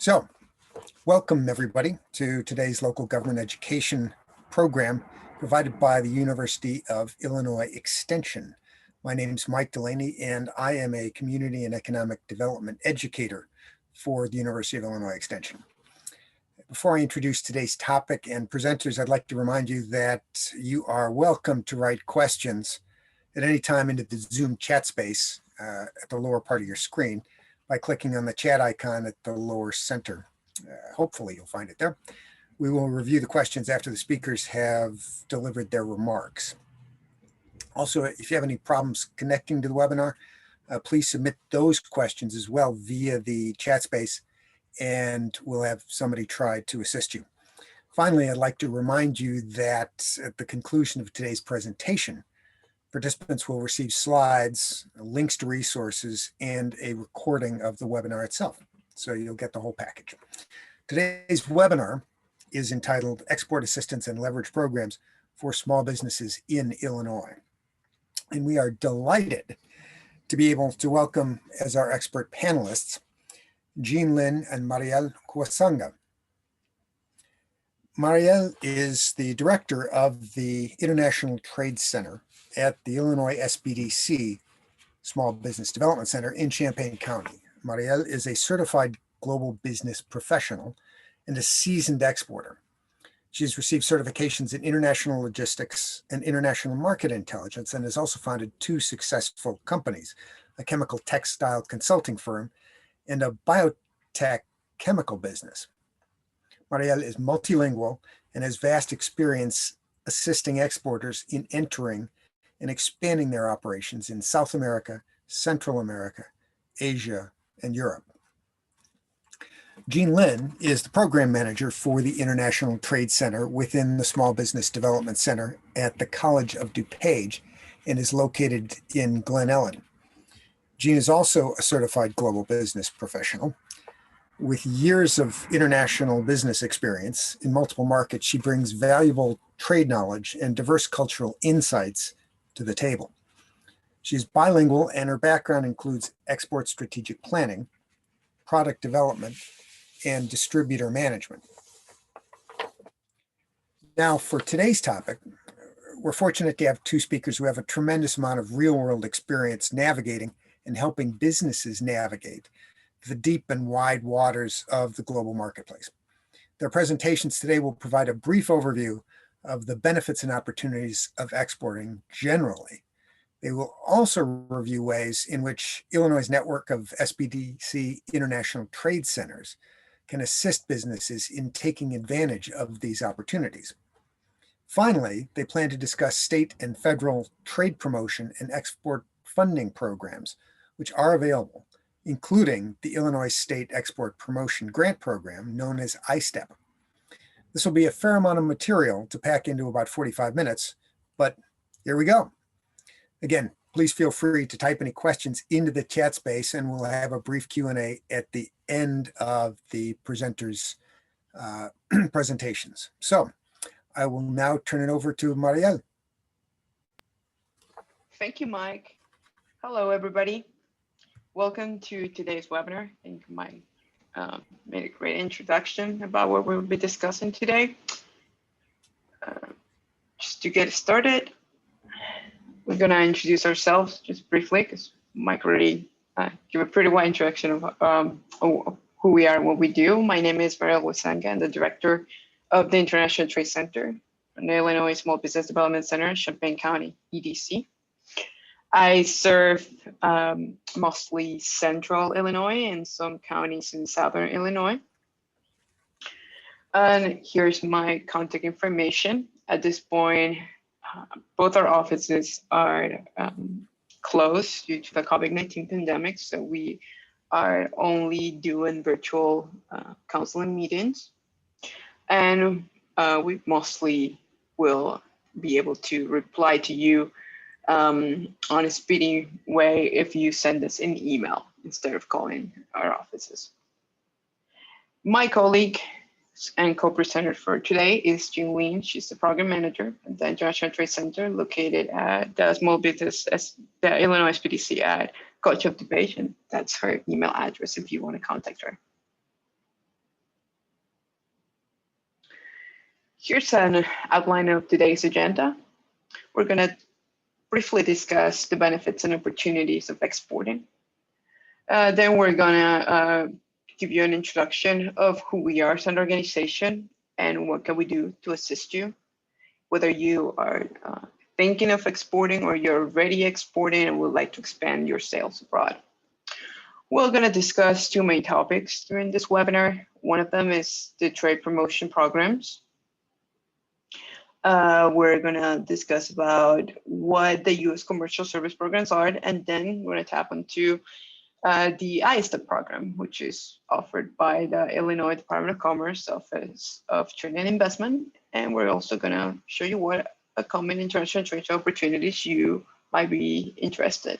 So, welcome everybody to today's local government education program provided by the University of Illinois Extension. My name is Mike Delaney, and I am a community and economic development educator for the University of Illinois Extension. Before I introduce today's topic and presenters, I'd like to remind you that you are welcome to write questions at any time into the Zoom chat space at the lower part of your screen by clicking on the chat icon at the lower center. Hopefully you'll find it there. We will review the questions after the speakers have delivered their remarks. Also, if you have any problems connecting to the webinar, please submit those questions as well via the chat space, and we'll have somebody try to assist you. Finally, I'd like to remind you that at the conclusion of today's presentation, participants will receive slides, links to resources, and a recording of the webinar itself. So you'll get the whole package. Today's webinar is entitled Export Assistance and Leverage Programs for Small Businesses in Illinois. And we are delighted to be able to welcome as our expert panelists, Jean Lin and Mariel Kuasanga. Mariel is the director of the International Trade Center at the Illinois SBDC Small Business Development Center in Champaign County. Mariel is a certified global business professional and a seasoned exporter. She's received certifications in international logistics and international market intelligence, and has also founded two successful companies, a chemical textile consulting firm and a biotech chemical business. Mariel is multilingual and has vast experience assisting exporters in entering and expanding their operations in South America, Central America, Asia, and Europe. Jean Lin is the program manager for the International Trade Center within the Small Business Development Center at the College of DuPage and is located in Glen Ellyn. Jean is also a certified global business professional. With years of international business experience in multiple markets, she brings valuable trade knowledge and diverse cultural insights to the table. She's bilingual, and her background includes export strategic planning, product development, and distributor management. Now, for today's topic, we're fortunate to have two speakers who have a tremendous amount of real-world experience navigating and helping businesses navigate the deep and wide waters of the global marketplace. Their presentations today will provide a brief overview of the benefits and opportunities of exporting generally. They will also review ways in which Illinois' network of SBDC International Trade Centers can assist businesses in taking advantage of these opportunities. Finally, they plan to discuss state and federal trade promotion and export funding programs, which are available, including the Illinois State Export Promotion Grant Program, known as Istep. This will be a fair amount of material to pack into about 45 minutes, but here we go. Again, please feel free to type any questions into the chat space, and we'll have a brief Q&A at the end of the presenters' presentations. So I will now turn it over to Mariel. Thank you, Mike. Hello, everybody. Welcome to today's webinar. I think Mike made a great introduction about what we'll be discussing today. Just to get started, we're going to introduce ourselves just briefly, because Mike already gave a pretty wide introduction of who we are and what we do. My name is Mariel Kuasanga. I'm the director of the International Trade Center and the Illinois Small Business Development Center in Champaign County, EDC. I serve mostly central Illinois and some counties in southern Illinois. And here's my contact information. At this point, both our offices are closed due to the COVID-19 pandemic, so we are only doing virtual counseling meetings. And we mostly will be able to reply to you on a speedy way if you send us an email instead of calling our offices. My colleague and co-presenter for today is Jean Lin. She's the program manager at the International Trade Center located at the Small Business, the Illinois SBDC at College of DuPage, and that's her email address if you want to contact her. Here's an outline of today's agenda. We're going to briefly discuss the benefits and opportunities of exporting. Then we're going to give you an introduction of who we are as an organization and what can we do to assist you, whether you are thinking of exporting or you're already exporting and would like to expand your sales abroad. We're going to discuss two main topics during this webinar. One of them is the trade promotion programs. We're going to discuss about what the U.S. commercial service programs are, and then we're going to tap into the Istep program, which is offered by the Illinois Department of Commerce Office of Trade and Investment. And we're also going to show you what common international trade opportunities you might be interested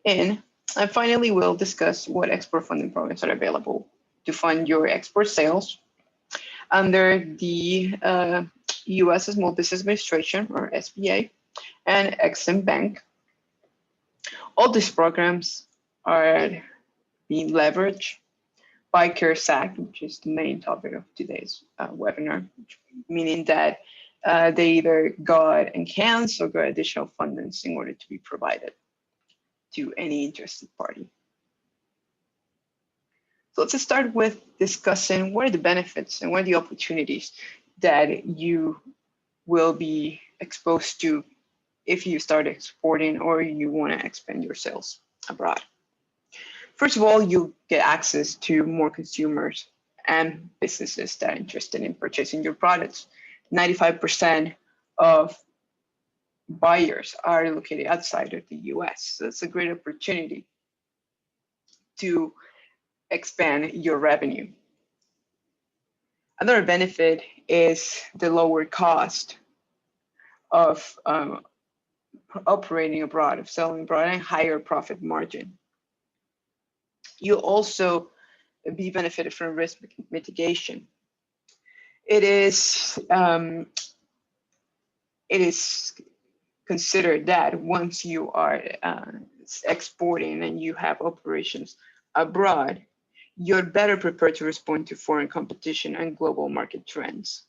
in. And finally, we'll discuss what export funding programs are available to fund your export sales under the U.S. Small Business Administration, or SBA, and Exim Bank. All these programs are being leveraged by CARES Act, which is the main topic of today's webinar, meaning that they either got enhanced or got additional fundings in order to be provided to any interested party. So let's start with discussing what are the benefits and what are the opportunities that you will be exposed to if you start exporting or you want to expand your sales abroad. First of all, you get access to more consumers and businesses that are interested in purchasing your products. 95% of buyers are located outside of the US. So it's a great opportunity to expand your revenue. Another benefit is the lower cost of operating abroad, of selling abroad, and higher profit margin. You'll also be benefited from risk mitigation. It is considered that once you are exporting and you have operations abroad, you're better prepared to respond to foreign competition and global market trends.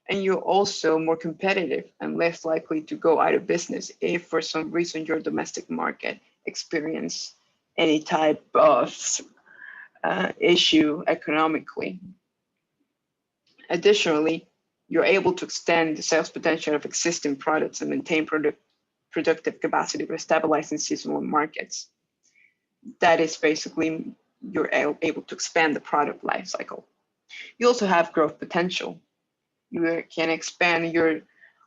And you're also more competitive and less likely to go out of business if for some reason your domestic market experience any type of issue economically. Additionally, you're able to extend the sales potential of existing products and maintain productive capacity by stabilizing seasonal markets. That is basically, you're able to expand the product life cycle. You also have growth potential. You can expand your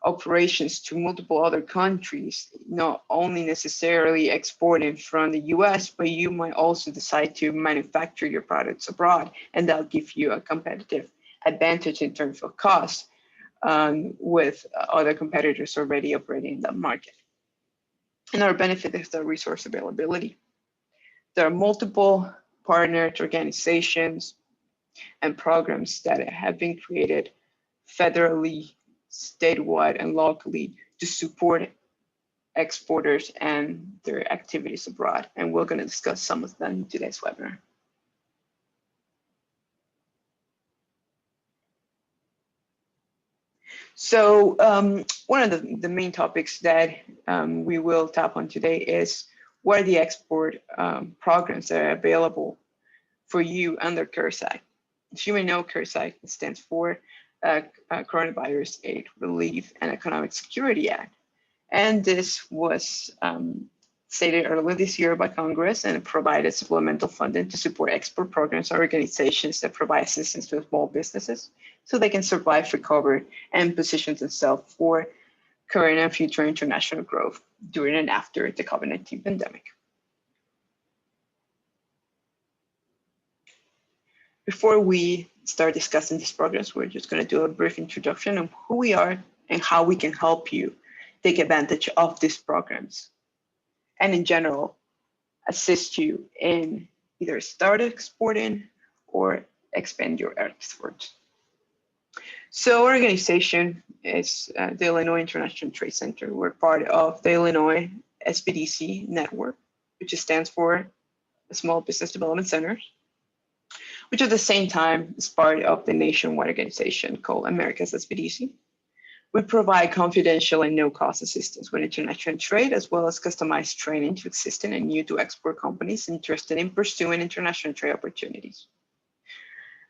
operations to multiple other countries, not only necessarily exporting from the US, but you might also decide to manufacture your products abroad, and that'll give you a competitive advantage in terms of cost with other competitors already operating in that market. Another benefit is the resource availability. There are multiple partnered organizations and programs that have been created federally, statewide, and locally to support exporters and their activities abroad. And we're going to discuss some of them in today's webinar. So one of the main topics that we will tap on today is what are the export programs that are available for you under CARES Act. As you may know, CARES Act stands for Coronavirus Aid, Relief, and Economic Security Act. And this was stated earlier this year by Congress and provided supplemental funding to support export programs or organizations that provide assistance to small businesses so they can survive, recover, and position themselves for current and future international growth during and after the COVID-19 pandemic. Before we start discussing these programs, we're just going to do a brief introduction of who we are and how we can help you take advantage of these programs. And in general, assist you in either start exporting or expand your exports. So our organization is the Illinois International Trade Center. We're part of the Illinois SBDC network, which stands for Small Business Development Centers, which at the same time is part of the nationwide organization called America's SBDC. We provide confidential and no-cost assistance with international trade, as well as customized training to existing and new to export companies interested in pursuing international trade opportunities.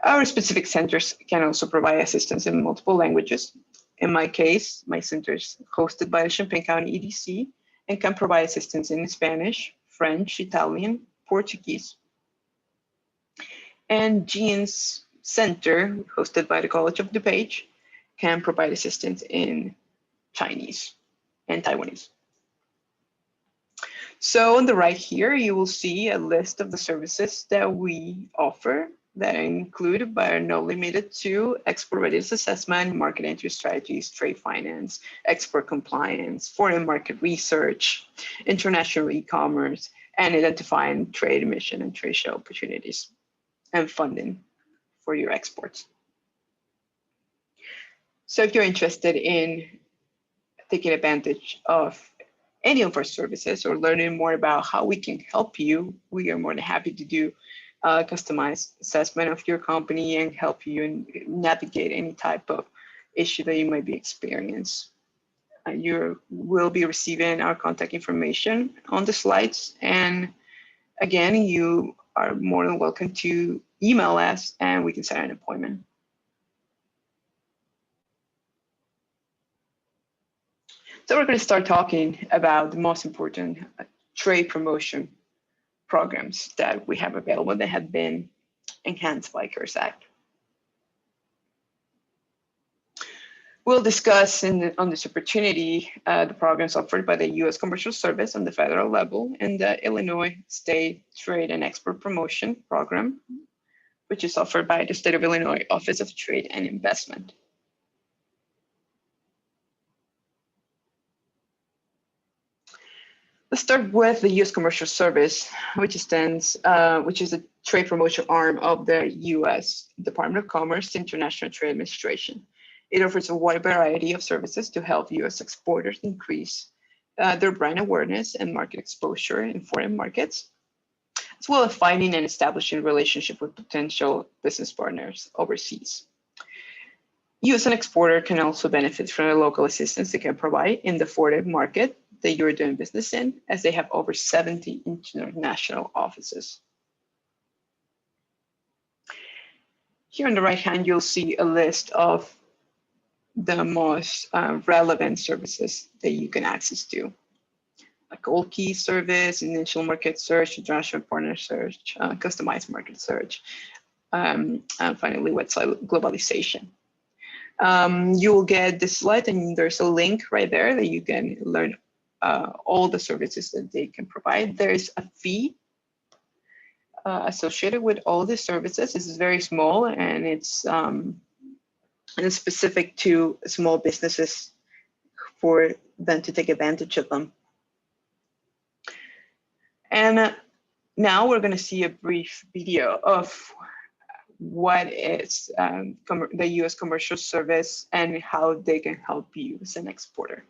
Our specific centers can also provide assistance in multiple languages. In my case, my center is hosted by the Champaign County EDC and can provide assistance in Spanish, French, Italian, Portuguese. And Jean's center, hosted by the College of DuPage, can provide assistance in Chinese and Taiwanese. So on the right here, you will see a list of the services that we offer that are included but are not limited to export readiness assessment, market entry strategies, trade finance, export compliance, foreign market research, international e-commerce, and identifying trade emission and trade show opportunities and funding for your exports. So if you're interested in taking advantage of any of our services or learning more about how we can help you, we are more than happy to do a customized assessment of your company and help you navigate any type of issue that you might be experiencing. You will be receiving our contact information on the slides. And again, you are more than welcome to email us and we can set an appointment. So we're going to start talking about the most important trade promotion programs that we have available that have been enhanced by CARES Act. We'll discuss on this opportunity the programs offered by the U.S. Commercial Service on the federal level and the Illinois State Trade and Export Promotion Program, which is offered by the State of Illinois Office of Trade and Investment. Let's start with the U.S. Commercial Service, which is a trade promotion arm of the U.S. Department of Commerce International Trade Administration. It offers a wide variety of services to help U.S. exporters increase their brand awareness and market exposure in foreign markets, as well as finding and establishing relationships with potential business partners overseas. You as an exporter can also benefit from the local assistance they can provide in the foreign market that you're doing business in, as they have over 70 international offices. Here on the right hand, you'll see a list of the most relevant services that you can access to, like Gold Key service, initial market search, international partner search, customized market search, and finally website globalization. You will get this slide and there's a link right there that you can learn all the services that they can provide. There's a fee associated with all the services. This is very small and it's specific to small businesses for them to take advantage of them. And now we're going to see a brief video of what is the U.S. Commercial Service and how they can help you as an exporter.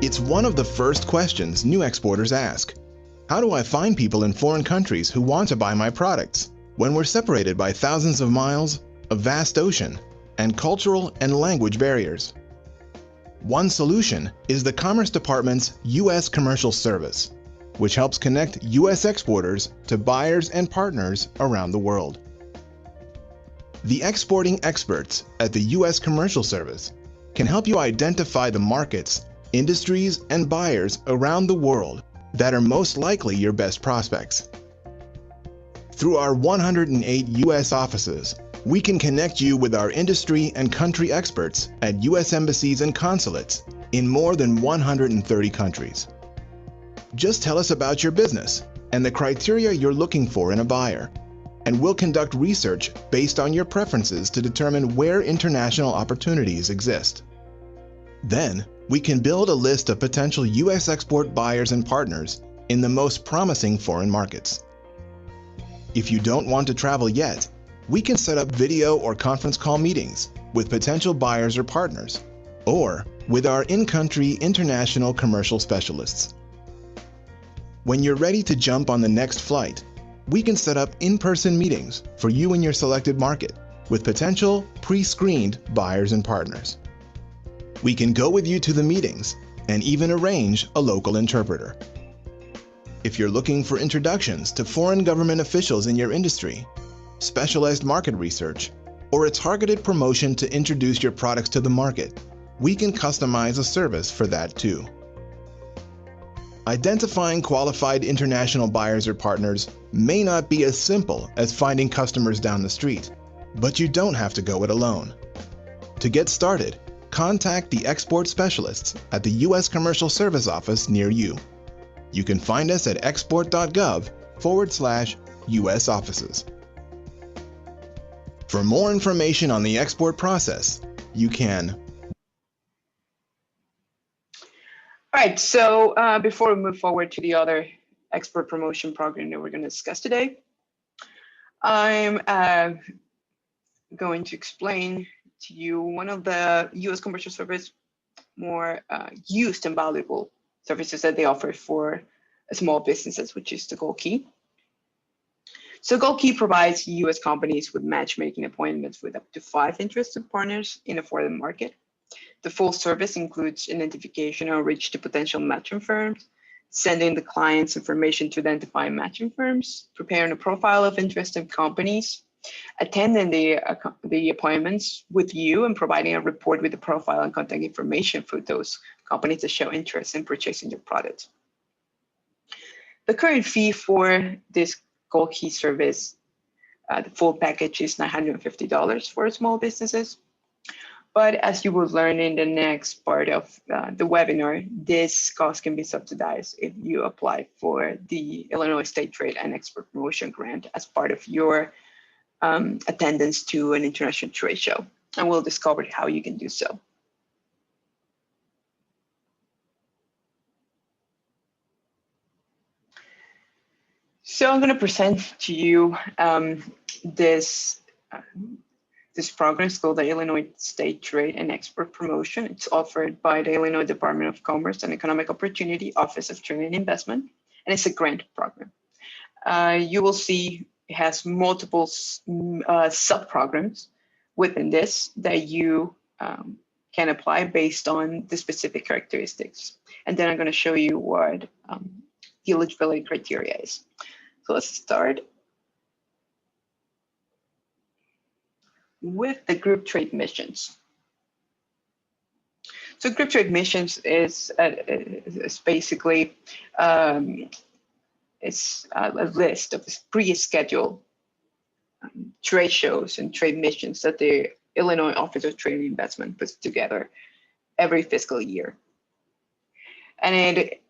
It's one of the first questions new exporters ask. How do I find people in foreign countries who want to buy my products when we're separated by thousands of miles, a vast ocean, and cultural and language barriers? One solution is the Commerce Department's U.S. Commercial Service, which helps connect U.S. exporters to buyers and partners around the world. The exporting experts at the U.S. Commercial Service can help you identify the markets, industries, and buyers around the world that are most likely your best prospects. Through our 108 U.S. offices, we can connect you with our industry and country experts at U.S. embassies and consulates in more than 130 countries. Just tell us about your business and the criteria you're looking for in a buyer, and we'll conduct research based on your preferences to determine where international opportunities exist. Then, we can build a list of potential U.S. export buyers and partners in the most promising foreign markets. If you don't want to travel yet, we can set up video or conference call meetings with potential buyers or partners, or with our in-country international commercial specialists. When you're ready to jump on the next flight, we can set up in-person meetings for you and your selected market with potential pre-screened buyers and partners. We can go with you to the meetings and even arrange a local interpreter. If you're looking for introductions to foreign government officials in your industry, specialized market research, or a targeted promotion to introduce your products to the market, we can customize a service for that too. Identifying qualified international buyers or partners may not be as simple as finding customers down the street, but you don't have to go it alone. To get started, contact the export specialists at the U.S. Commercial Service Office near you. You can find us at export.gov/US offices. For more information on the export process, you can. All right, so before we move forward to the other export promotion program that we're going to discuss today, I'm going to explain to you one of the U.S. Commercial Service more used and valuable services that they offer for small businesses, which is the Gold Key. So Gold Key provides U.S. companies with matchmaking appointments with up to 5 interested partners in a foreign market. The full service includes identification and outreach to potential matching firms, sending the client's information to identify matching firms, preparing a profile of interested companies, attending the appointments with you and providing a report with the profile and contact information for those companies that show interest in purchasing your product. The current fee for this Gold Key service, the full package is $950 for small businesses. But as you will learn in the next part of the webinar, this cost can be subsidized if you apply for the Illinois State Trade and Export Promotion Grant as part of your attendance to an international trade show. And we'll discover how you can do so. So I'm going to present to you this program. It's called the Illinois State Trade and Export Promotion. It's offered by the Illinois Department of Commerce and Economic Opportunity Office of Trade and Investment, and it's a grant program. You will see it has multiple sub-programs within this that you can apply based on the specific characteristics. And then I'm going to show you what the eligibility criteria is. So let's start with the group trade missions. So group trade missions is basically it's a list of pre-scheduled trade shows and trade missions that the Illinois Office of Trade and Investment puts together every fiscal year, and it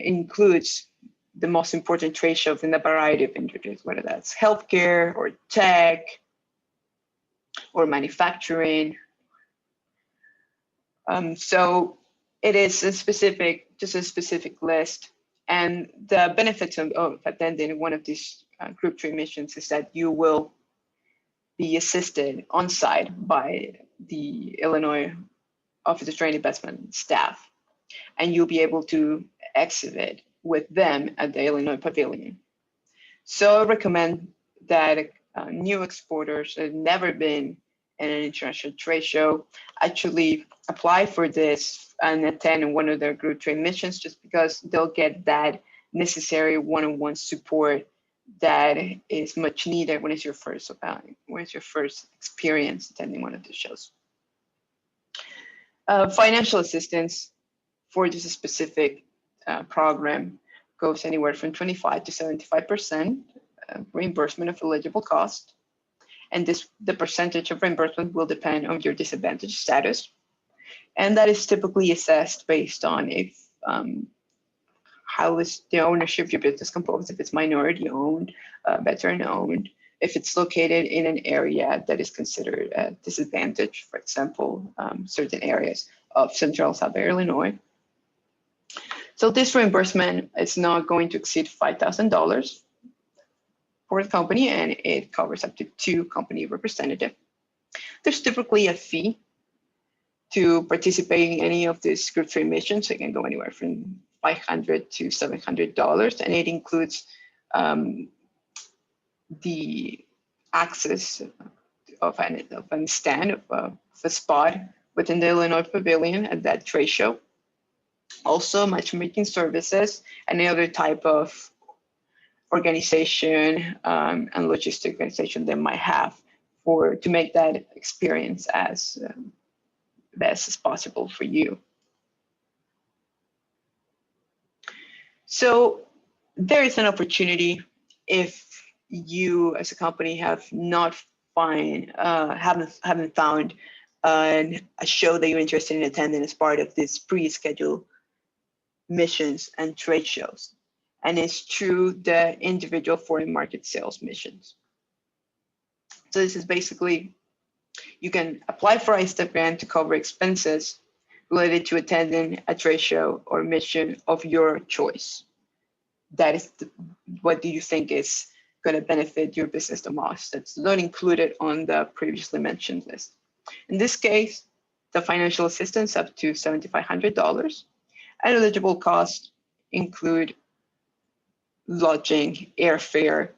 includes the most important trade shows in a variety of industries, whether that's healthcare or tech or manufacturing. So it is just a specific list. And the benefits of attending one of these group trade missions is that you will be assisted on site by the Illinois Office of Trade and Investment staff, and you'll be able to exhibit with them at the Illinois Pavilion. So I recommend that new exporters that have never been in an international trade show actually apply for this and attend one of their group trade missions, just because they'll get that necessary one-on-one support that is much needed when it's your first experience attending one of the shows. Financial assistance for this specific program goes anywhere from 25 to 75% reimbursement of eligible cost. And the percentage of reimbursement will depend on your disadvantaged status. And that is typically assessed based on how is the ownership of your business composed, if it's minority owned, veteran owned, if it's located in an area that is considered a disadvantage, for example, certain areas of Central and Southern Illinois. So this reimbursement is not going to exceed $5,000 for the company, and it covers up to 2 company representatives. There's typically a fee to participate in any of these group trade missions. It can go anywhere from $500 to $700, and it includes the access of a stand of a spot within the Illinois Pavilion at that trade show. Also, matchmaking services, any other type of organization and logistic organization they might have to make that experience as best as possible for you. So there is an opportunity if you as a company have not haven't found a show that you're interested in attending as part of this pre-scheduled missions and trade shows. And it's through the individual foreign market sales missions. So this is basically, you can apply for Istep grant to cover expenses related to attending a trade show or mission of your choice. That is what do you think is going to benefit your business the most? That's not included on the previously mentioned list. In this case, the financial assistance up to $7,500, and eligible costs include lodging, airfare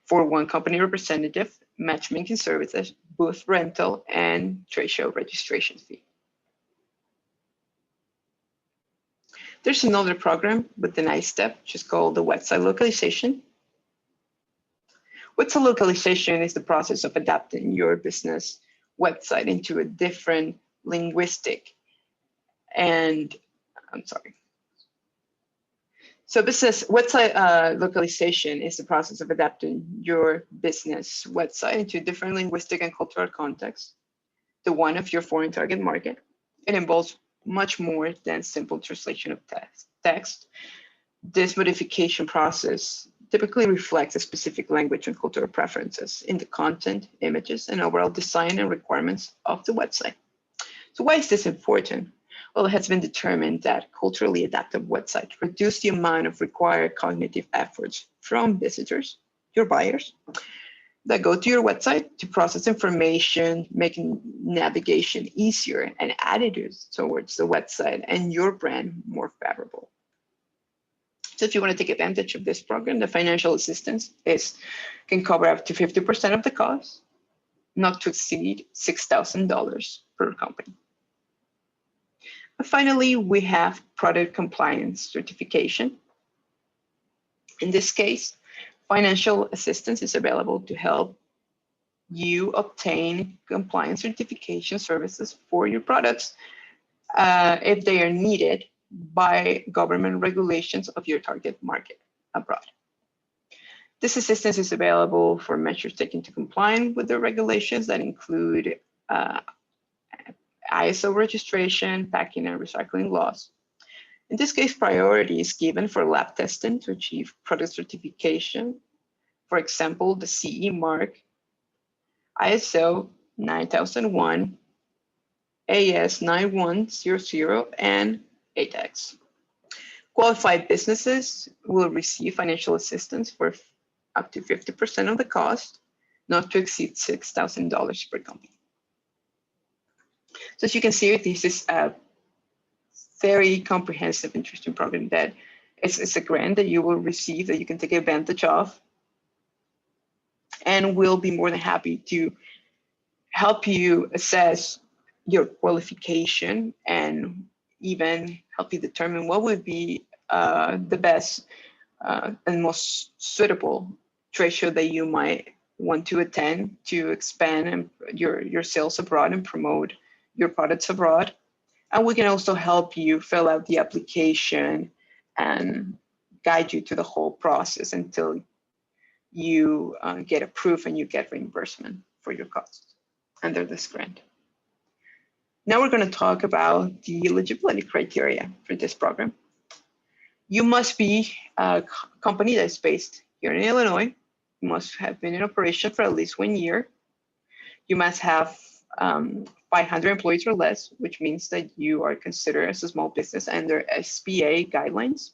for one company representative, matchmaking services, booth rental, and trade show registration fee. There's another program within Istep, which is called the website localization. Website localization is the process of adapting your business website into a different linguistic and, So business website localization is the process of adapting your business website into a different linguistic and cultural context, the one of your foreign target market. It involves much more than simple translation of text. This modification process typically reflects a specific language and cultural preferences in the content, images, and overall design and requirements of the website. So why is this important? Well, it has been determined that culturally adaptive websites reduce the amount of required cognitive efforts from visitors, your buyers, that go to your website to process information, making navigation easier and attitudes towards the website and your brand more favorable. So if you want to take advantage of this program, the financial assistance can cover up to 50% of the cost, not to exceed $6,000 per company. And finally, we have product compliance certification. In this case, financial assistance is available to help you obtain compliance certification services for your products if they are needed by government regulations of your target market abroad. This assistance is available for measures taken to comply with the regulations that include ISO registration, packing and recycling laws. In this case, priority is given for lab testing to achieve product certification. For example, the CE mark, ISO 9001, AS 9100, and ATEX. Qualified businesses will receive financial assistance for up to 50% of the cost, not to exceed $6,000 per company. So as you can see, this is a very comprehensive, interesting program that it's a grant that you will receive that you can take advantage of, and we'll be more than happy to help you assess your qualification and even help you determine what would be the best and most suitable trade show that you might want to attend to expand your sales abroad and promote your products abroad. And we can also help you fill out the application and guide you to the whole process until you get approved and you get reimbursement for your costs under this grant. Now we're going to talk about the eligibility criteria for this program. You must be a company that's based here in Illinois. You must have been in operation for at least 1 year. You must have 500 employees or less, which means that you are considered as a small business under SBA guidelines.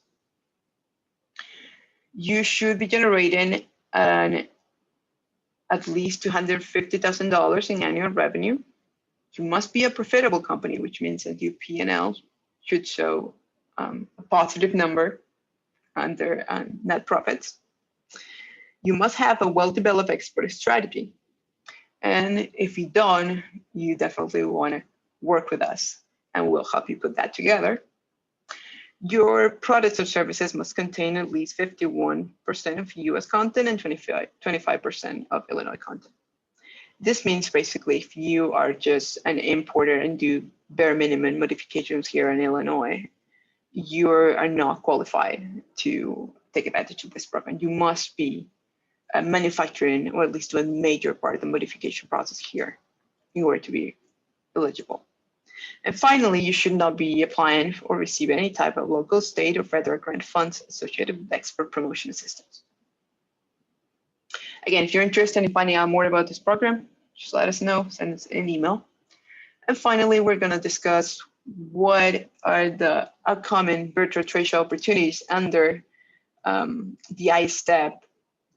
You should be generating at least $250,000 in annual revenue. You must be a profitable company, which means that your P&L should show a positive number under net profits. You must have a well-developed export strategy. And if you don't, you definitely want to work with us and we'll help you put that together. Your products or services must contain at least 51% of US content and 25% of Illinois content. This means basically if you are just an importer and do bare minimum modifications here in Illinois, you are not qualified to take advantage of this program. You must be manufacturing, or at least do a major part of the modification process here in order to be eligible. And finally, you should not be applying or receive any type of local, state, or federal grant funds associated with export promotion assistance. Again, if you're interested in finding out more about this program, just let us know, send us an email. And finally, we're going to discuss what are the upcoming virtual trade show opportunities under the Istep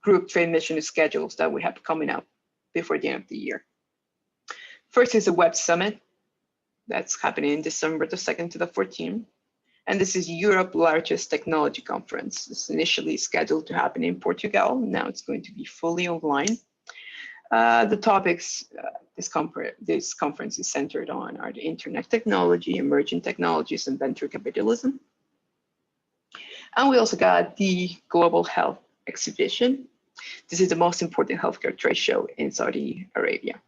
group trade mission schedules that we have coming up before the end of the year. First is the Web Summit. That's happening in December the 2nd to the 14th. And this is Europe's largest technology conference. It's initially scheduled to happen in Portugal. Now it's going to be fully online. The topics this conference is centered on are the internet technology, emerging technologies, and venture capitalism. And we also got the Global Health Exhibition. This is the most important healthcare trade show in Saudi Arabia.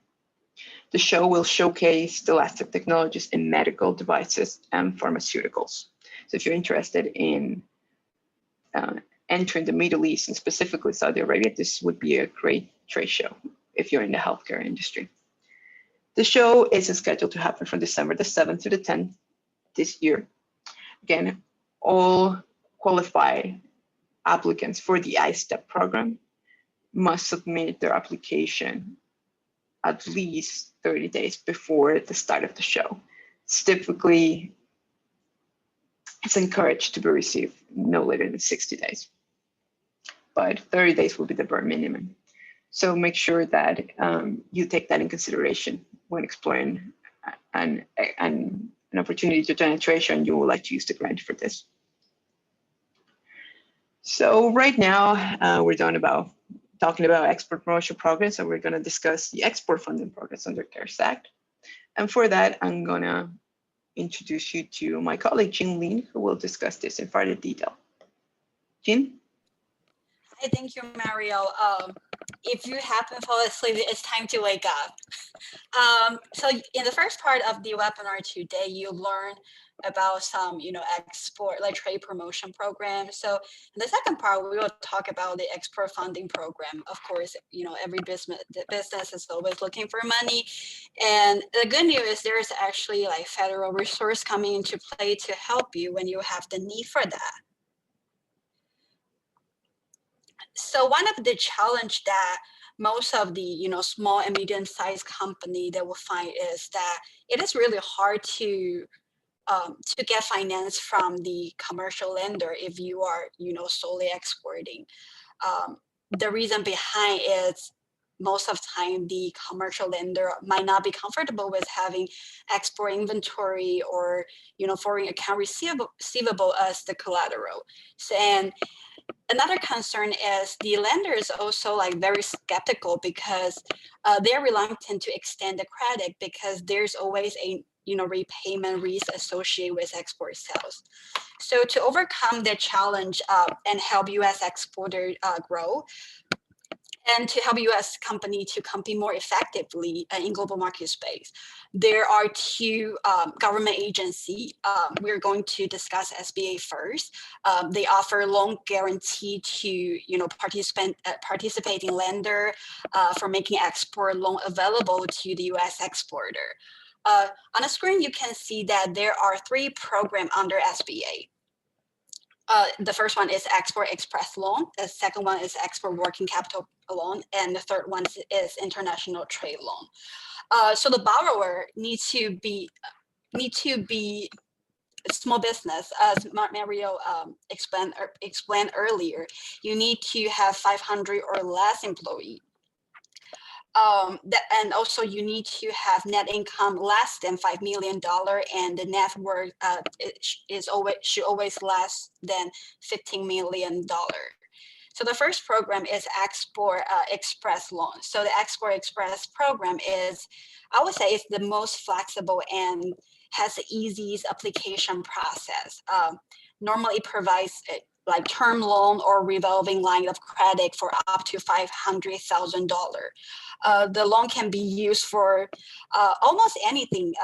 The show will showcase the latest technologies in medical devices and pharmaceuticals. So if you're interested in entering the Middle East and specifically Saudi Arabia, this would be a great trade show if you're in the healthcare industry. The show is scheduled to happen from December the 7th to the 10th this year. Again, all qualified applicants for the Istep program must submit their application at least 30 days before the start of the show. Typically, it's encouraged to be received no later than 60 days, but 30 days will be the bare minimum. So make sure that you take that in consideration when exploring an opportunity to join a trade show and you would like to use the grant for this. So right now, we're talking about export promotion programs, and we're going to discuss the export funding programs under CARES Act. And for that, I'm going to introduce you to my colleague, Jean Lin, who will discuss this in further detail. Jean? Hi, thank you, Mario. If you happen to fall asleep, it's time to wake up. So in the first part of the webinar today, you learn about some, export, like trade promotion programs. So in the second part, we will talk about the export funding program. Of course, every business is always looking for money. And the good news is there's actually like federal resource coming into play to help you when you have the need for that. So one of the challenge that most of the small and medium-sized company that will find is that it is really hard to get finance from the commercial lender if you are solely exporting. The reason behind is most of the time the commercial lender might not be comfortable with having export inventory or foreign account receivable as the collateral. And another concern is the lender is also very skeptical because they're reluctant to extend the credit because there's always a repayment risk associated with export sales. So to overcome the challenge and help U.S. exporters grow, and to help U.S. company to compete more effectively in global market space, there are two government agencies. We're going to discuss SBA first. They offer loan guarantee to participating lender for making export loan available to the U.S. exporter. On the screen, you can see that there are 3 programs under SBA. The first one is Export Express Loan. The second one is Export Working Capital Loan. And the third one is International Trade Loan. So the borrower needs to be a small business. As Mario explained earlier, you need to have 500 or less employees. And also you need to have net income less than $5 million, and the net worth should always less than $15 million. So the first program is Export Express Loan. So the Export Express program is, I would say, it's the most flexible and has the easiest application process. Normally it provides like term loan or revolving line of credit for up to $500,000. The loan can be used for almost anything,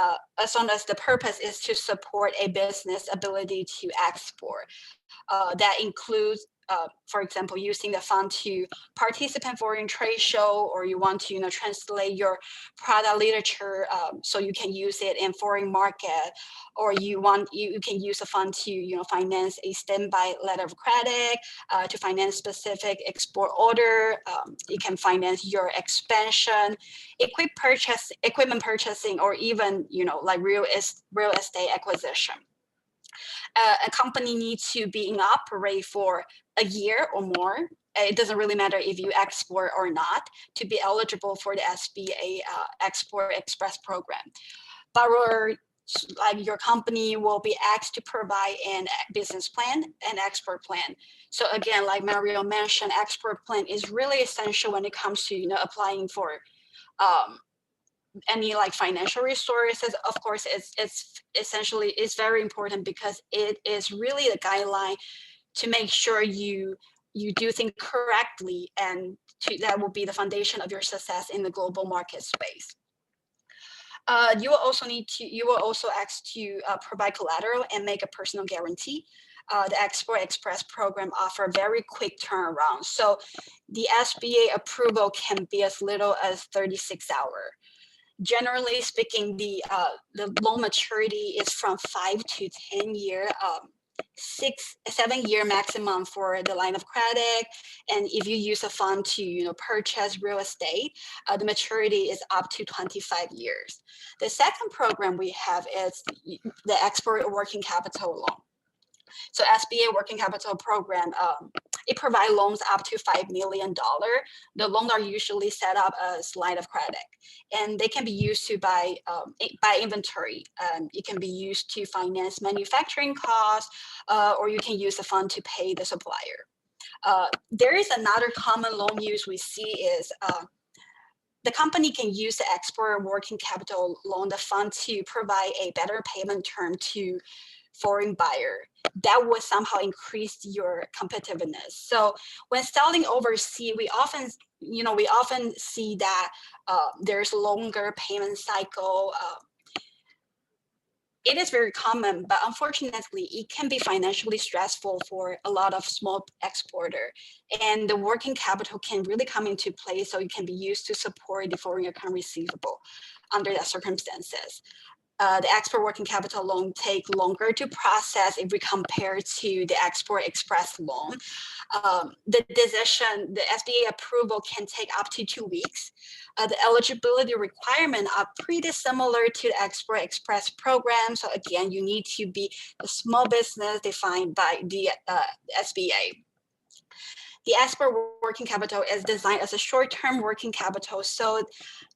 as long as the purpose is to support a business ability to export. That includes, for example, using the fund to participate in foreign trade show, or you want to translate your product literature so you can use it in foreign market, or you can use a fund to finance a standby letter of credit, to finance specific export order. You can finance your expansion, equipment purchasing, or even like real estate acquisition. A company needs to be in operate for a year or more. It doesn't really matter if you export or not to be eligible for the SBA Export Express program. Borrower, like your company, will be asked to provide a business plan and export plan. So again, like Mario mentioned, export plan is really essential when it comes to applying for any like financial resources. Of course, it's very important because it is really a guideline to make sure you do things correctly, and that will be the foundation of your success in the global market space. You will also asked to provide collateral and make a personal guarantee. The Export Express program offer very quick turnaround. So the SBA approval can be as little as 36 hours. Generally speaking, the loan maturity is from 5 to 10 year, 7 year maximum for the line of credit. And if you use a fund to purchase real estate, the maturity is up to 25 years. The second program we have is the Export Working Capital Loan. So SBA Working Capital Program, it provides loans up to $5 million. The loans are usually set up as line of credit, and they can be used to buy inventory. It can be used to finance manufacturing costs, or you can use the fund to pay the supplier. There is another common loan use we see is the company can use the Export Working Capital Loan, the fund, to provide a better payment term to foreign buyer. That would somehow increase your competitiveness. So when selling overseas, we often see that there's longer payment cycle. It is very common, but unfortunately, it can be financially stressful for a lot of small exporter. And the working capital can really come into play, so it can be used to support the foreign account receivable under that circumstances. The Export Working Capital Loan take longer to process if we compare to the Export Express Loan. The SBA approval can take up to 2 weeks. The eligibility requirements are pretty similar to the Export Express program. So again, you need to be a small business defined by the SBA. The Export Working Capital is designed as a short-term working capital, so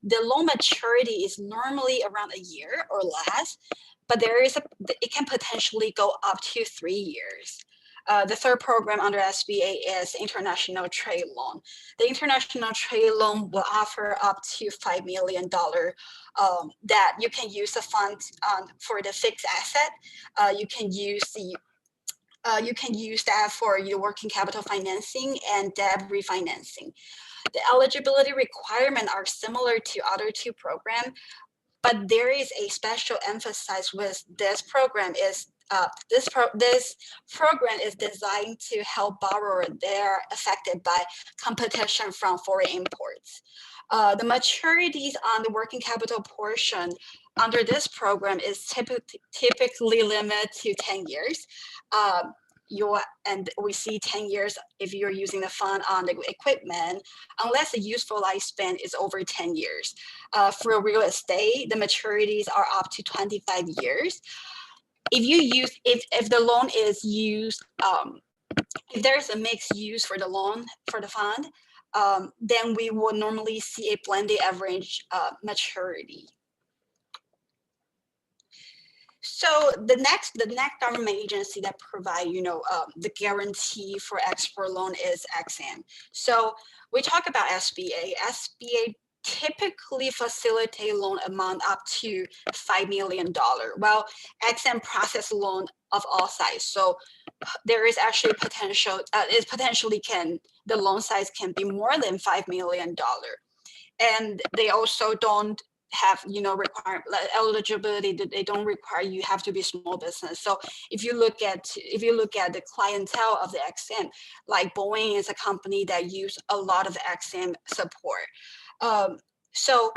the loan maturity is normally around a year or less, but it can potentially go up to 3 years. The third program under SBA is International Trade Loan. The International Trade Loan will offer up to $5 million that you can use the fund for the fixed asset. You can use that for your working capital financing and debt refinancing. The eligibility requirements are similar to other two programs, but there is a special emphasis with this program is this program is designed to help borrowers that are affected by competition from foreign imports. The maturities on the working capital portion under this program is typically limited to 10 years. And we see 10 years if you're using the fund on the equipment, unless the useful lifespan is over 10 years. For real estate, the maturities are up to 25 years. If the loan is used, if there's a mixed use for the loan for the fund, then we will normally see a blended average maturity. So the next government agency that provide, the guarantee for export loan is EXIM. So we talk about SBA. SBA typically facilitate loan amount up to $5 million. Well, EXIM process loan of all size. So there is actually potential, the loan size can be more than $5 million. And they also don't have, eligibility, that they don't require you have to be small business. So if you look at the clientele of the EXIM, like Boeing is a company that use a lot of EXIM support. So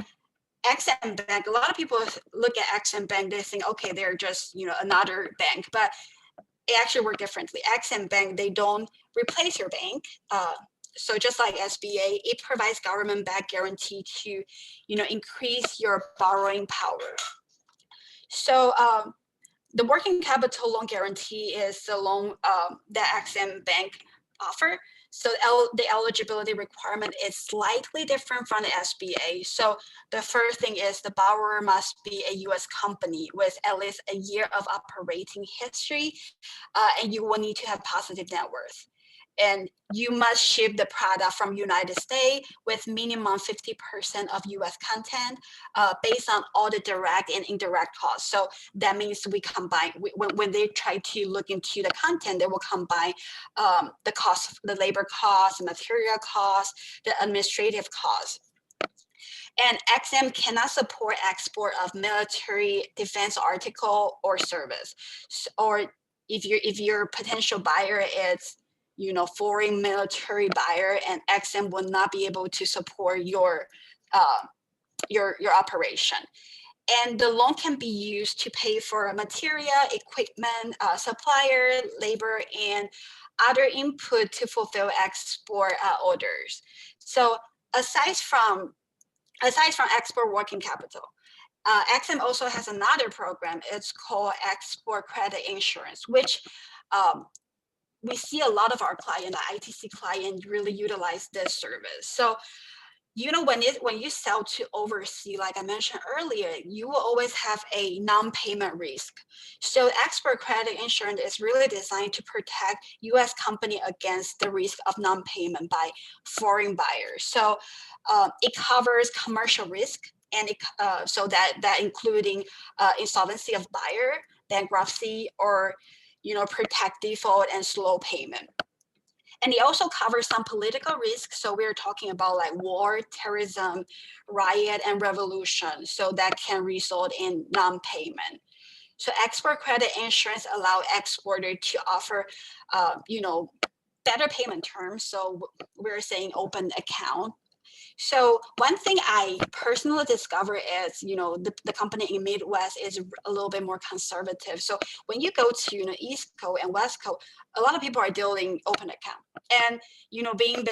EXIM Bank, a lot of people look at EXIM Bank, they think, okay, they're just, another bank, but it actually works differently. EXIM Bank, they don't replace your bank. So just like SBA, it provides government-backed guarantee to, increase your borrowing power. So the working capital loan guarantee is the loan that EXIM Bank offer. So the eligibility requirement is slightly different from the SBA. So the first thing is the borrower must be a U.S. company with at least a year of operating history, and you will need to have positive net worth. And you must ship the product from United States with minimum 50% of US content based on all the direct and indirect costs. So that means we combine, when they try to look into the content, they will combine the cost, the labor costs, the material costs, the administrative costs. And EXIM cannot support export of military defense article or service. Or if your potential buyer is foreign military buyer, and EXIM will not be able to support your operation. And the loan can be used to pay for material, equipment, supplier, labor, and other input to fulfill export orders. So aside from export working capital, EXIM also has another program. It's called Export Credit Insurance, which we see a lot of our client, the ITC client, really utilize this service. So, when you sell to overseas, like I mentioned earlier, you will always have a non-payment risk. So export credit insurance is really designed to protect U.S. company against the risk of non-payment by foreign buyers. So it covers commercial risk, and so that including insolvency of buyer, bankruptcy, or protect default and slow payment. And it also covers some political risks. So we're talking about like war, terrorism, riot, and revolution. So that can result in non-payment. So export credit insurance allow exporter to offer, better payment terms. So we're saying open account. So one thing I personally discovered is, the company in Midwest is a little bit more conservative. So when you go to East Coast and West Coast, a lot of people are doing open account, and doing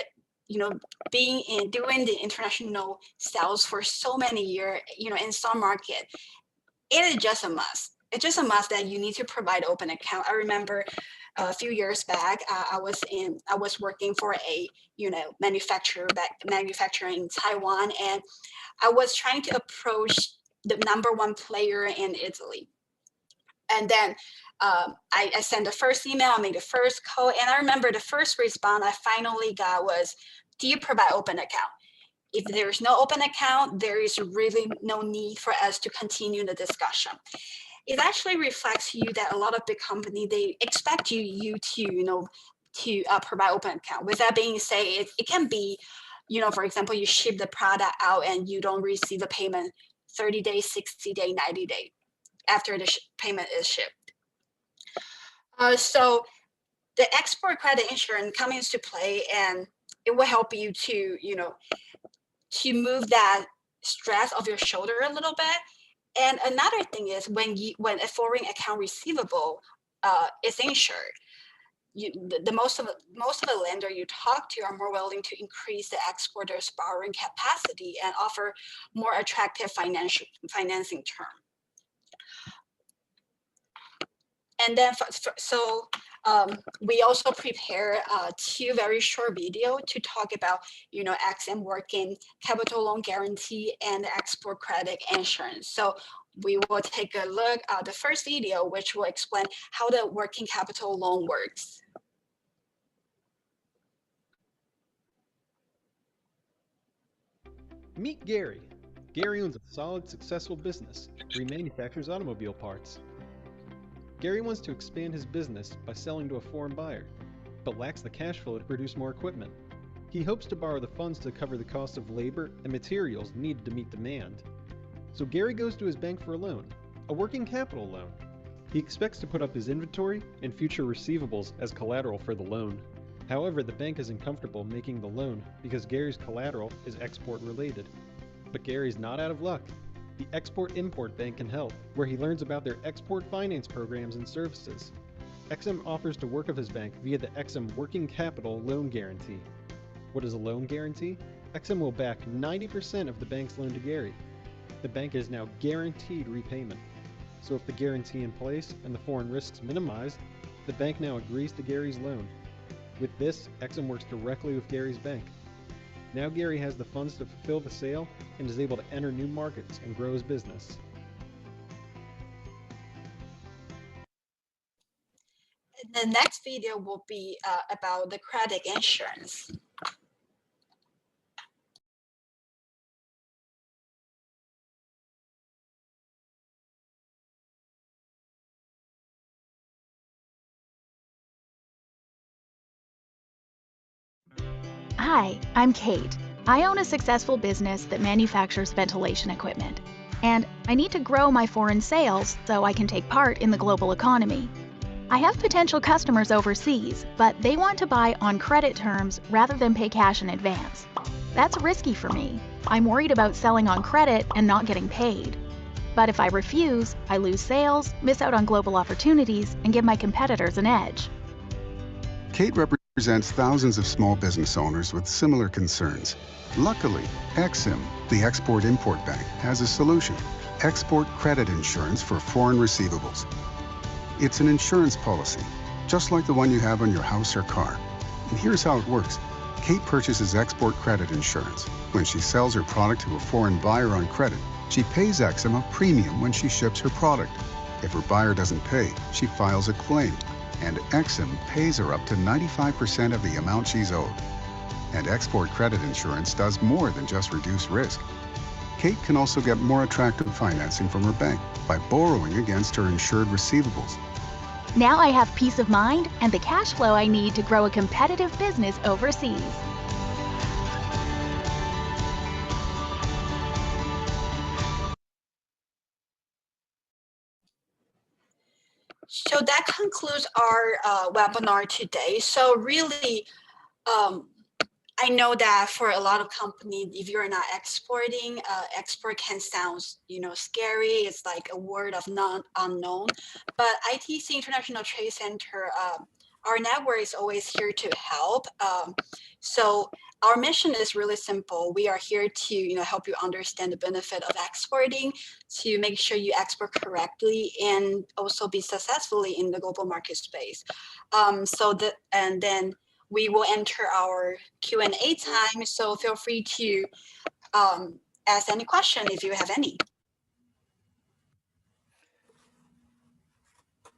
the international sales for so many years, in some market, it is just a must. It's just a must that you need to provide open account. I remember a few years back, I was working for a manufacturer in Taiwan, and I was trying to approach the #1 player in Italy. And then I sent the first email, I made the first call, and I remember the first response I finally got was, "Do you provide open account?" If there is no open account, there is really no need for us to continue the discussion. It actually reflects to you that a lot of big companies, they expect you to provide open account. With that being said, it can be, for example, you ship the product out and you don't receive the payment 30 days, 60 days, 90 days after the payment is shipped. So the export credit insurance comes into play, and it will help you to, to move that stress off your shoulder a little bit. And another thing is when a foreign account receivable is insured, most of the lender you talk to are more willing to increase the exporter's borrowing capacity and offer more attractive financing term. And then, we also prepare 2 very short video to talk about, EXIM working capital loan guarantee and export credit insurance. So we will take a look at the first video, which will explain how the working capital loan works. Meet Gary. Gary owns a solid, successful business where he manufactures automobile parts. Gary wants to expand his business by selling to a foreign buyer, but lacks the cash flow to produce more equipment. He hopes to borrow the funds to cover the cost of labor and materials needed to meet demand. So Gary goes to his bank for a loan, a working capital loan. He expects to put up his inventory and future receivables as collateral for the loan. However, the bank isn't comfortable making the loan because Gary's collateral is export related. But Gary's not out of luck. The Export-Import Bank can help, where he learns about their export finance programs and services. EXIM offers to work with his bank via the EXIM Working Capital Loan Guarantee. What is a loan guarantee? EXIM will back 90% of the bank's loan to Gary. The bank is now guaranteed repayment. So if the guarantee in place and the foreign risks minimized, the bank now agrees to Gary's loan. With this, EXIM works directly with Gary's bank. Now Gary has the funds to fulfill the sale and is able to enter new markets and grow his business. The next video will be about the credit insurance. Hi, I'm Kate. I own a successful business that manufactures ventilation equipment, and I need to grow my foreign sales so I can take part in the global economy. I have potential customers overseas, but they want to buy on credit terms rather than pay cash in advance. That's risky for me. I'm worried about selling on credit and not getting paid. But if I refuse, I lose sales, miss out on global opportunities, and give my competitors an edge. Kate represents thousands of small business owners with similar concerns. Luckily, EXIM, the Export-Import Bank, has a solution: export credit insurance for foreign receivables. It's an insurance policy, just like the one you have on your house or car. And here's how it works. Kate purchases export credit insurance. When she sells her product to a foreign buyer on credit, she pays EXIM a premium when she ships her product. If her buyer doesn't pay, she files a claim, and EXIM pays her up to 95% of the amount she's owed. And export credit insurance does more than just reduce risk. Kate can also get more attractive financing from her bank by borrowing against her insured receivables. Now I have peace of mind and the cash flow I need to grow a competitive business overseas. So that concludes our webinar today. So really, I know that for a lot of companies, if you're not exporting, export can sound, scary. It's like a word of unknown. But ITC International Trade Center, our network is always here to help. So our mission is really simple. We are here to, help you understand the benefit of exporting, to make sure you export correctly and also be successfully in the global market space. And then we will enter our Q&A time, so feel free to ask any question if you have any.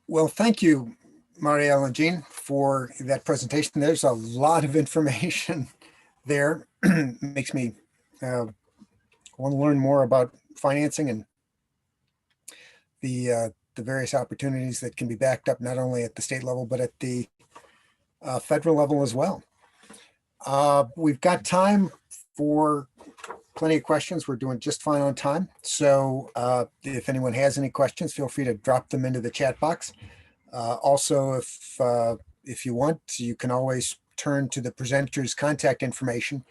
Well, thank you, Marielle and Jean, for that presentation. There's a lot of information there. Makes me want to learn more about financing and the various opportunities that can be backed up not only at the state level, but at the federal level as well. We've got time for plenty of questions. We're doing just fine on time. So if anyone has any questions, feel free to drop them into the chat box. Also, if you want, you can always turn to the presenter's contact information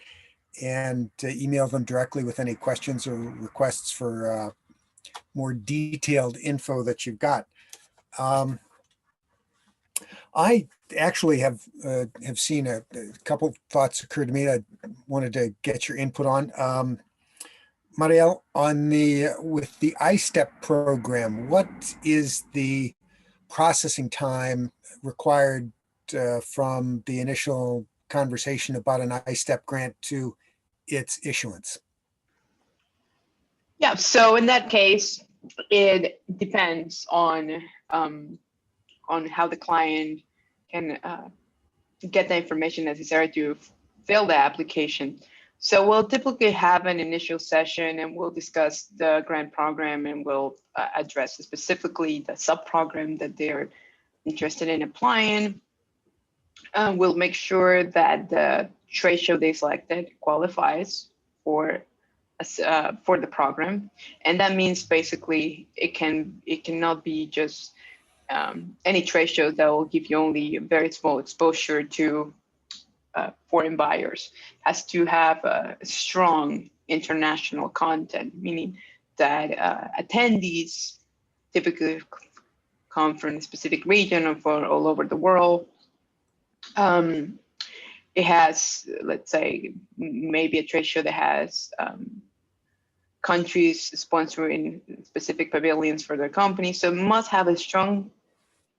and email them directly with any questions or requests for more detailed info that you've got. I actually have seen a couple of thoughts occur to me that I wanted to get your input on. Marielle, with the Istep program, what is the processing time required from the initial conversation about an Istep grant to its issuance? Yeah, so in that case, it depends on how the client can get the information necessary to fill the application. So we'll typically have an initial session and we'll discuss the grant program and we'll address specifically the sub-program that they're interested in applying. We'll make sure that the trade show they selected qualifies for the program, and that means basically it cannot be just any trade show that will give you only a very small exposure to foreign buyers. It has to have a strong international content, meaning that attendees typically come from a specific region or from all over the world. It has, let's say, maybe a trade show that has countries sponsoring specific pavilions for their company. So it must have a strong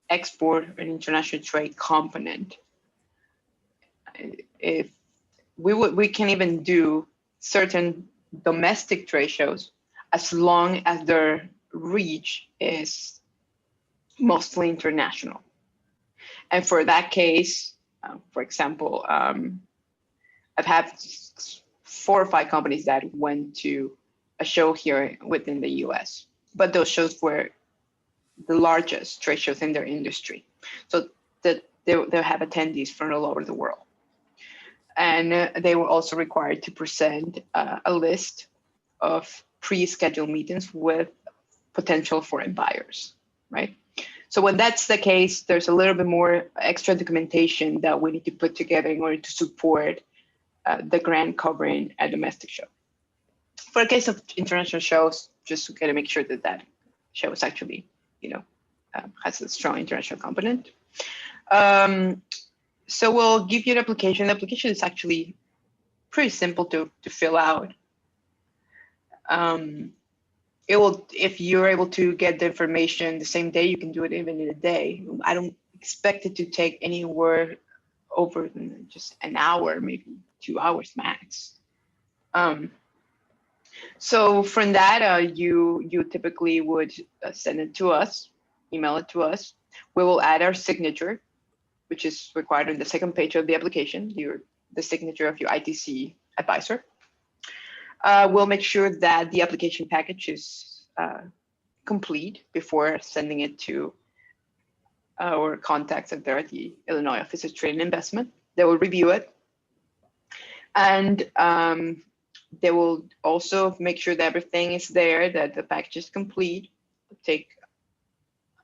export and international trade component. If we can even do certain domestic trade shows as long as their reach is mostly international. And for that case, for example, I've had 4 or 5 companies that went to a show here within the US, but those shows were the largest trade shows in their industry. So that they'll have attendees from all over the world. And they were also required to present a list of pre-scheduled meetings with potential foreign buyers, right? So when that's the case, there's a little bit more extra documentation that we need to put together in order to support the grant covering a domestic show. For a case of international shows, just to kind of make sure that that show is actually, has a strong international component. So we'll give you an application. The application is actually pretty simple to fill out. It will, if you're able to get the information the same day, you can do it even in a day. I don't expect it to take anywhere over just an hour, maybe 2 hours max. So from that, you typically would send it to us, email it to us. We will add our signature, which is required on the second page of the application, the signature of your ITC advisor. We'll make sure that the application package is complete before sending it to our contacts at the Illinois Office of Trade and Investment. They will review it. And they will also make sure that everything is there, that the package is complete. It'll take,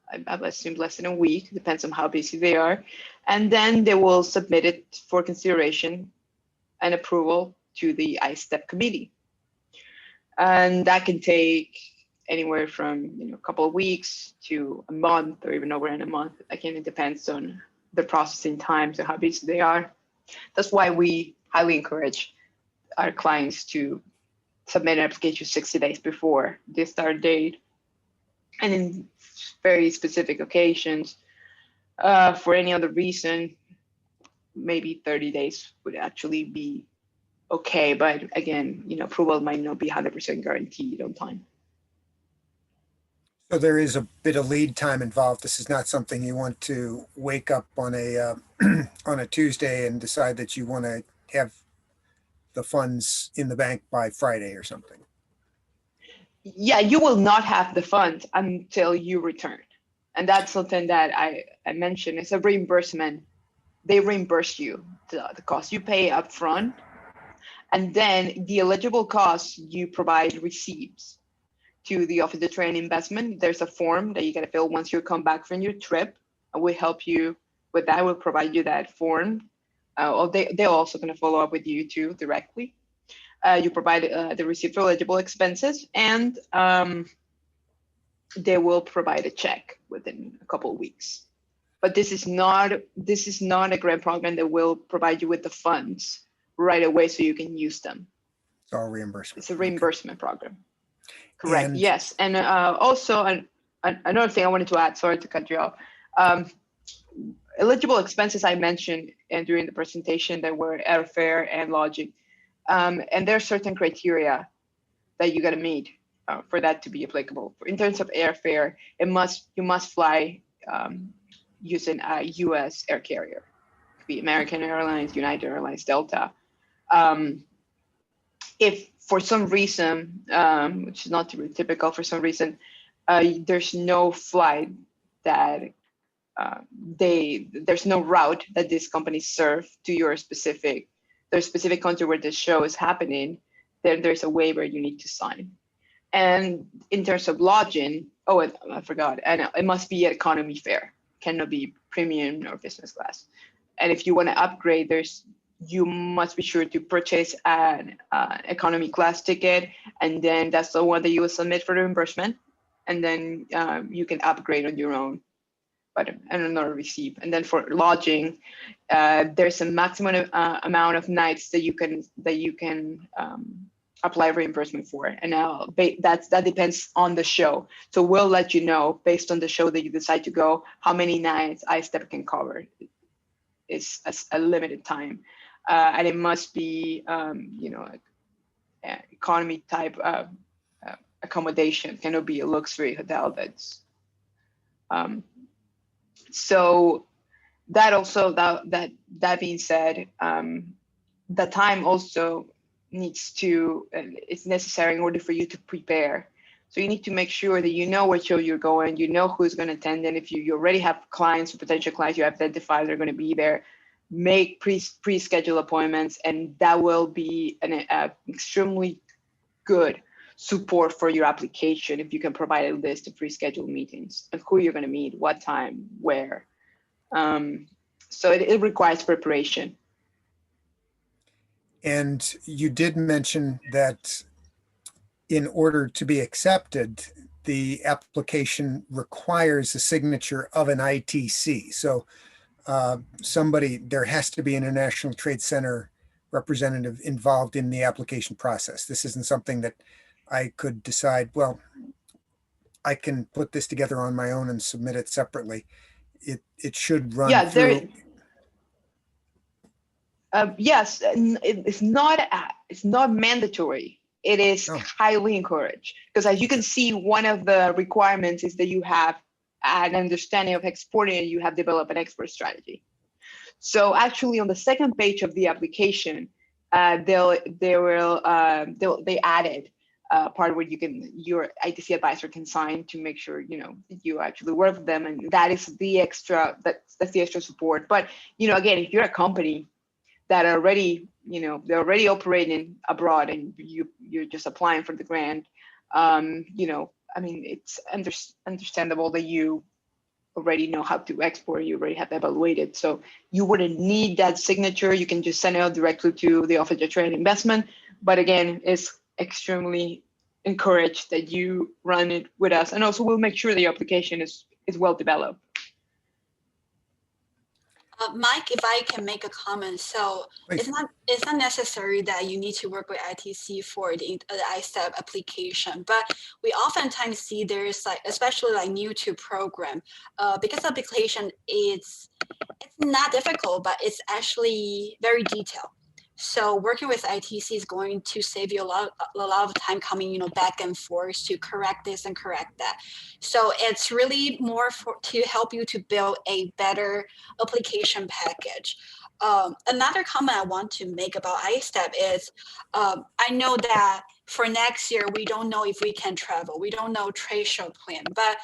I assume, less than a week, depends on how busy they are. And then they will submit it for consideration and approval to the Istep committee. And that can take anywhere from a couple of weeks to a month or even over in a month. Again, it depends on the processing times and how busy they are. That's why we highly encourage our clients to submit an application 60 days before the start date. And in very specific occasions, for any other reason, maybe 30 days would actually be okay. But again, approval might not be 100% guaranteed on time. So there is a bit of lead time involved. This is not something you want to wake up on a on a Tuesday and decide that you want to have the funds in the bank by Friday or something. Yeah, you will not have the funds until you return. And that's something that I mentioned. It's a reimbursement. They reimburse you the cost you pay up front. And then the eligible costs, you provide receipts to the Office of Trade and Investment. There's a form that you got to fill once you come back from your trip. And we help you with that. We'll provide you that form. They're also going to follow up with you too directly. You provide the receipt for eligible expenses, and they will provide a check within a couple of weeks. But this is not a grant program that will provide you with the funds right away so you can use them. It's all reimbursement. It's a reimbursement program. Correct. And yes. And also another thing I wanted to add, sorry to cut you off. Eligible expenses I mentioned and during the presentation that were airfare and lodging. And there are certain criteria that you got to meet for that to be applicable. In terms of airfare, you must fly using a U.S. air carrier, it could be American Airlines, United Airlines, Delta. If for some reason, which is not really typical, for some reason, there's no flight that there's no route that these companies serve to your specific country where the show is happening, then there's a waiver you need to sign. And in terms of lodging, I forgot, and it must be an economy fare, cannot be premium or business class. And if you want to upgrade, you must be sure to purchase an economy class ticket, and then that's the one that you will submit for reimbursement, and then you can upgrade on your own, but and another receipt. And then for lodging, there's a maximum amount of nights that you can apply reimbursement for, and now that depends on the show. So we'll let you know based on the show that you decide to go how many nights Istep can cover. It's a limited time, and it must be economy type accommodation. Cannot be a luxury hotel. That's so that also that being said, the time also it's necessary in order for you to prepare. So you need to make sure that you know what show you're going, you know who's going to attend, and if you already have clients or potential clients you identify they're going to be there, make pre-schedule appointments, and that will be an extremely good support for your application if you can provide a list of pre-scheduled meetings and who you're going to meet, what time, where. So it requires preparation. And you did mention that in order to be accepted, the application requires a signature of an ITC. So there has to be an International Trade Center representative involved in the application process. This isn't something that I could decide, well, I can put this together on my own and submit it separately. It should run through. Yes, it's not mandatory. It is highly encouraged, because as you can see, one of the requirements is that you have an understanding of exporting and you have developed an export strategy. So actually, on the second page of the application, they added part where your ITC advisor can sign to make sure you actually work with them, and that's the extra support. But again, if you're a company that are already they're already operating abroad and you're just applying for the grant, it's understandable that you already know how to export, you already have evaluated, so you wouldn't need that signature. You can just send it out directly to the Office of Trade and Investment. But again, it's extremely encouraged that you run it with us, and also we'll make sure the application is well developed. Mike, if I can make a comment, so Please. It's not necessary that you need to work with ITC for the Istep application, but we oftentimes see there's especially new to program, because application it's not difficult, but it's actually very detailed. So working with ITC is going to save you a lot of time coming, back and forth to correct this and correct that. So it's really more to help you to build a better application package. Another comment I want to make about Istep is, I know that for next year, we don't know if we can travel. We don't know trade show plan, but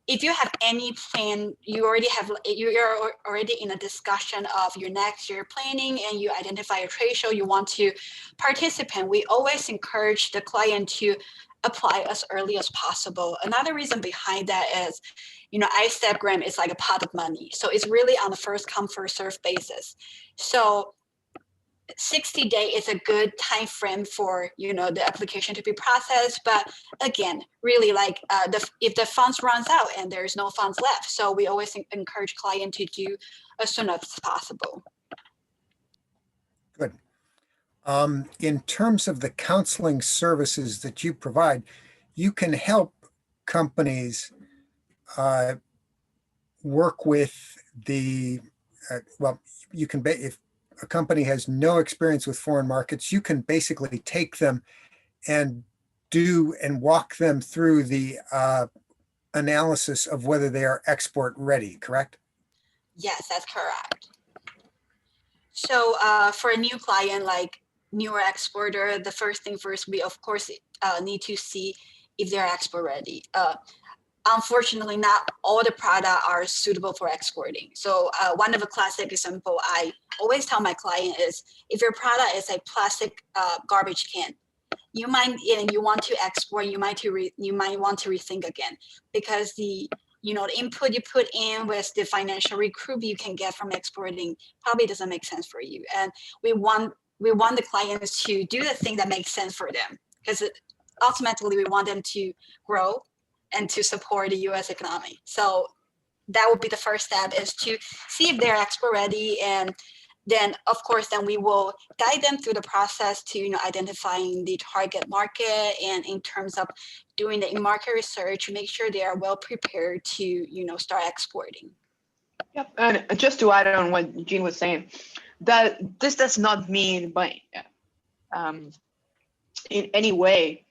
if you have any plan, you're already in a discussion of your next year planning, and you identify a trade show you want to participate, we always encourage the client to apply as early as possible. Another reason behind that is, Istep grant is like a pot of money. So it's really on a first come, first serve basis. So 60 days is a good time frame for the application to be processed, but again, really if the funds runs out and there's no funds left, so we always encourage client to do as soon as possible. Good. In terms of the counseling services that you provide, you can help companies work with well, you can, if a company has no experience with foreign markets, you can basically take them and walk them through the analysis of whether they are export ready, correct? Yes, that's correct. So for a new client, like newer exporter, the first thing first, we of course need to see if they're export ready. Unfortunately, not all the products are suitable for exporting. So one of the classic example I always tell my client is, if your product is a plastic garbage can, you might, and you want to export, you might want to rethink again, because the input you put in with the financial recoup you can get from exporting probably doesn't make sense for you. And we want the clients to do the thing that makes sense for them, because ultimately we want them to grow and to support the U.S. economy. So that would be the first step, is to see if they're export ready, and then of course then we will guide them through the process to identifying the target market, and in terms of doing the in-market research, make sure they are well prepared to start exporting. Yep, and just to add on what Jean was saying, that this does not mean by in any way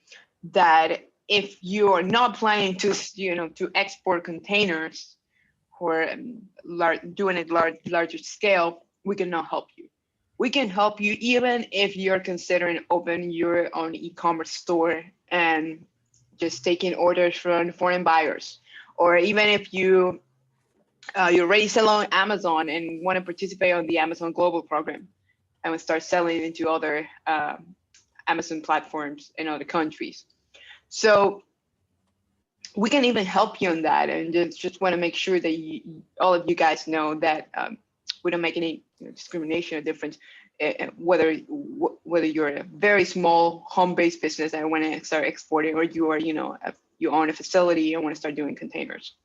that if you are not planning to to export containers or doing it larger scale, we cannot help you. We can help you even if you're considering opening your own e-commerce store and just taking orders from foreign buyers, or even if you you're already selling on Amazon and want to participate on the Amazon Global program and start selling into other Amazon platforms in other countries. So we can even help you on that, and just want to make sure that all of you guys know that we don't make any discrimination or difference, whether you're a very small home-based business and want to start exporting, or you are you own a facility and want to start doing containers.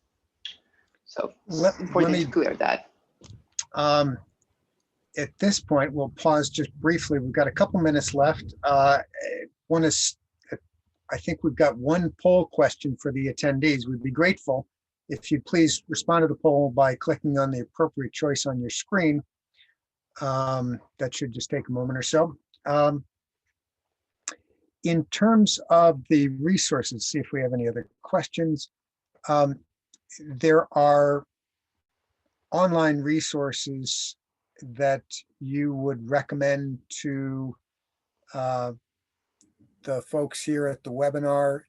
So it's important to clear that. At this point, we'll pause just briefly. We've got a couple minutes left. I think we've got one poll question for the attendees. We'd be grateful if you'd please respond to the poll by clicking on the appropriate choice on your screen. That should just take a moment or so. In terms of the resources, see if we have any other questions. There are online resources that you would recommend to the folks here at the webinar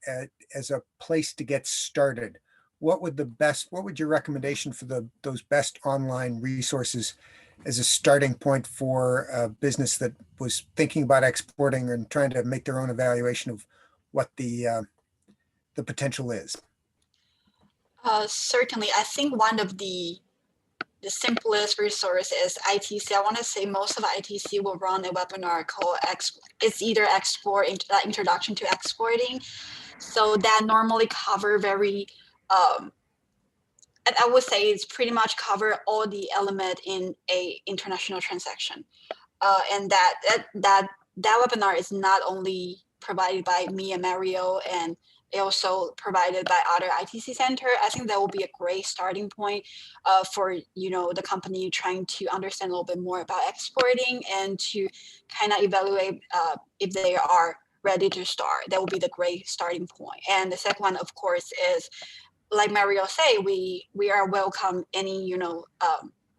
as a place to get started. What would your recommendation for those best online resources as a starting point for a business that was thinking about exporting and trying to make their own evaluation of what the potential is? Certainly, I think one of the simplest resource is ITC. I want to say most of ITC will run a webinar called it's either Introduction to Exporting. So that normally cover very, and I would say it's pretty much cover all the element in a international transaction. And that webinar is not only provided by me and Mario, and also provided by other ITC center. I think that will be a great starting point for the company trying to understand a little bit more about exporting and to kind of evaluate if they are ready to start. That will be the great starting point. And the second one, of course, is like Mario say, we are welcome any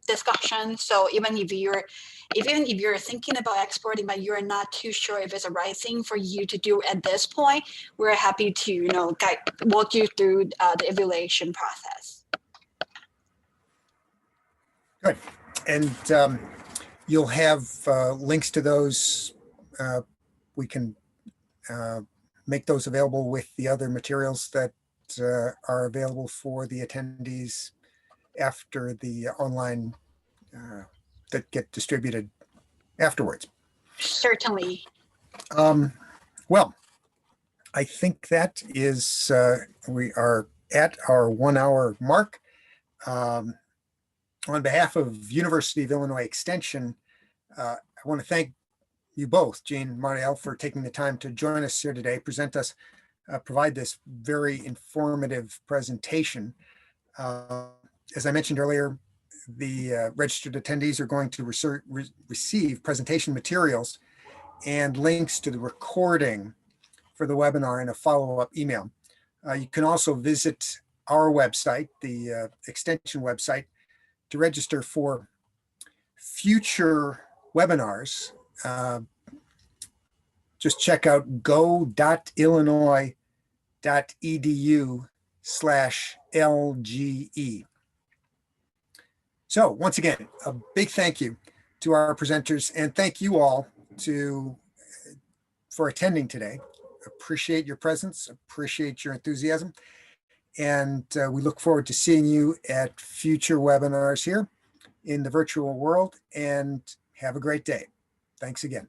discussion. So even if you're thinking about exporting but you're not too sure if it's the right thing for you to do at this point, we're happy to walk you through the evaluation process. Good. And you'll have links to those. We can make those available with the other materials that are available for the attendees after the online that get distributed afterwards. Certainly. Well, I think that is, we are at our 1 hour mark. On behalf of University of Illinois Extension, I want to thank you both, Jean and Marielle, for taking the time to join us here today, provide this very informative presentation. As I mentioned earlier, the registered attendees are going to receive presentation materials and links to the recording for the webinar in a follow-up email. You can also visit our website, the extension website, to register for future webinars. Just check out go.illinois.edu/LGE. So once again, a big thank you to our presenters, and thank you all for attending today. Appreciate your presence, appreciate your enthusiasm, and we look forward to seeing you at future webinars here in the virtual world, and have a great day. Thanks again.